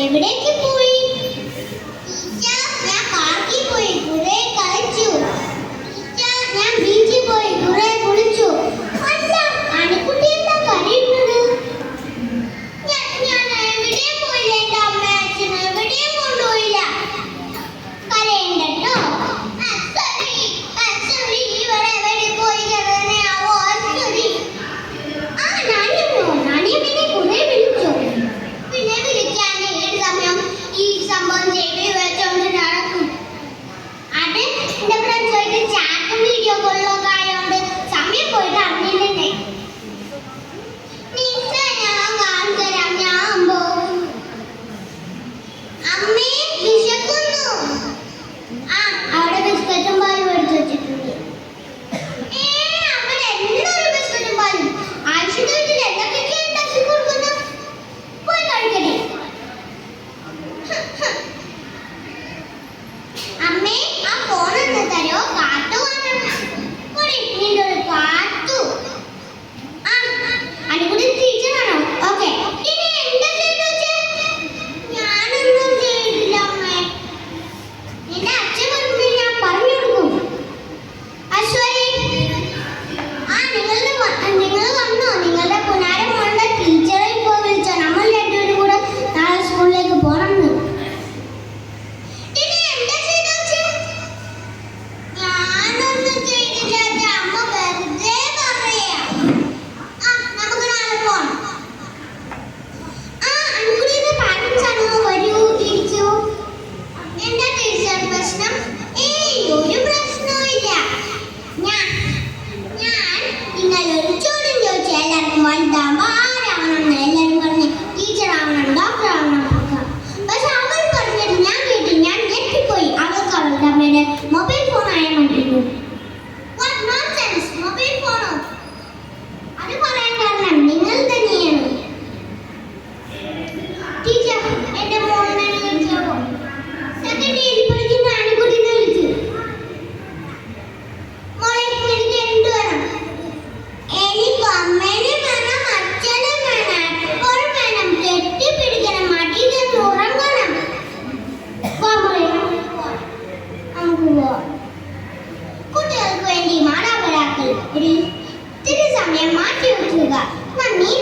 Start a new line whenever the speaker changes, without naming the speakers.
എവിടേക്ക് പോയി? ഞാൻ പാർക്കിൽ പോയി കുറെ കളിച്ചു. ഞാൻ ബീച്ചിൽ പോയി കുറെ കുളിച്ചു. അല്ല, അണിക്കുട്ടി എന്താ കരയുന്നത്? ഞാൻ എവിടെയും പോയില്ല. എന്റെ അമ്മ അച്ഛൻ എവിടെയും കൊണ്ടുപോയില്ല. കരയണ്ടോ? ഇവിടെ എവിടെ പോയി കരയാവോ? നാണിയമ്മനെ കുറെ വിളിച്ചു. പിന്നെ വിളിക്കാൻ ഏത് സമയം ഈ സംഭവം ചെയ്ത് വെച്ചോണ്ട് നടക്കും. അത് എന്റെ ഫ്രണ്ട്സുമായിട്ട് ചാറ്റും വീഡിയോ കോളിലൊക്കെ ആയതുകൊണ്ട് സമയം പോയിട്ട് അറിഞ്ഞില്ലേ. ഞാൻ കാണിച്ചു തരാം. ഞാൻ പോകും. അമ്മേ വിശക്കുന്നു. അവിടെ ബിസ്ക്കറ്റും പാലും എടുത്തു വെച്ചിട്ടുണ്ട്. അവിടെ എല്ലാവരും ബിസ്ക്കറ്റും പാലും ആവശ്യത്തിന് വീട്ടിൽ എന്തൊക്കെയാണ് ഉണ്ടാക്കി കൊടുക്കുന്നു. പോയി കഴിക്കണേ. അമ്മേ, ആ ഫോൺ ഒന്ന് തരോ? കാത്തു നിന്റെ ഒരു കാത്തു. അടിപൊളി ടീച്ചറാണോ? ഓക്കെ. ഇനി എന്താ ചെയ്തു? ഞാനൊന്നും ചെയ്തില്ല അമ്മേ. എന്റെ അച്ഛൻ വരുമ്പോൾ ഞാൻ പറഞ്ഞു കൊടുക്കും. അശ്വരി, നിങ്ങൾ വന്നോ? നിങ്ങളുടെ പുനാര മോളുടെ ടീച്ചറെ ഇപ്പോൾ വിളിച്ചോ? നമ്മൾ രണ്ടുപേരും കൂടെ നാളെ സ്കൂളിലേക്ക് പോകണം. ഞാനൊന്നും ചെയ്തില്ല. അമ്മ വെറുതെ പറയാ. നമുക്ക് നാളെ പോണം. അനുകൂലിന്റെ പാരന്റ്സ് ആണോ? വരൂ, ഇരിക്കൂ. എന്താ ടീച്ചർ പ്രശ്നം? ഒരു പ്രശ്നവും ഇല്ല. ഞാൻ ഇന്നലെ ഒരു ചോദ്യം ചോദിച്ചു. എല്ലാവർക്കും വലുതാകുമ്പോൾ ആരാവണമെന്ന് എല്ലാവരും പറഞ്ഞ് ടീച്ചർ ആവണം, ഡോക്ടർ ആവണം. പക്ഷെ അവൾ പറഞ്ഞത് ഞാൻ കേട്ടു. ഞാൻ ഞെട്ടിപ്പോയി. അവൾക്ക് അവളുടെ അമ്മയുടെ മൊബൈൽ ഫോൺ ആയാൽ മതിയിരുന്നു. മൊബൈൽ ഫോണോ? അത് പറയാൻ കാരണം നിങ്ങൾ തന്നെയാണ്. ടീച്ചർ, എന്റെ മോനെ വിളിച്ചാവോ? സെക്കൻഡ് ഇയറിൽ പഠിക്കുന്ന അനുകുട്ടിനെ വിളിച്ചു. മോളെ, എനിക്ക് എന്ത് വേണം? എനിക്ക് അമ്മേനെ വേണം, അച്ഛനെ വേണം, എപ്പോഴും വേണം. കെട്ടിപ്പിടിക്കണം, മടിയിൽ നിന്ന് ഉറങ്ങണം. നമുക്ക് പോവാം. കുട്ടികൾക്ക് വേണ്ടി മാതാപിതാക്കൾ ഇത്തിരി സമയം മാറ്റി വെക്കുക. നന്ദി.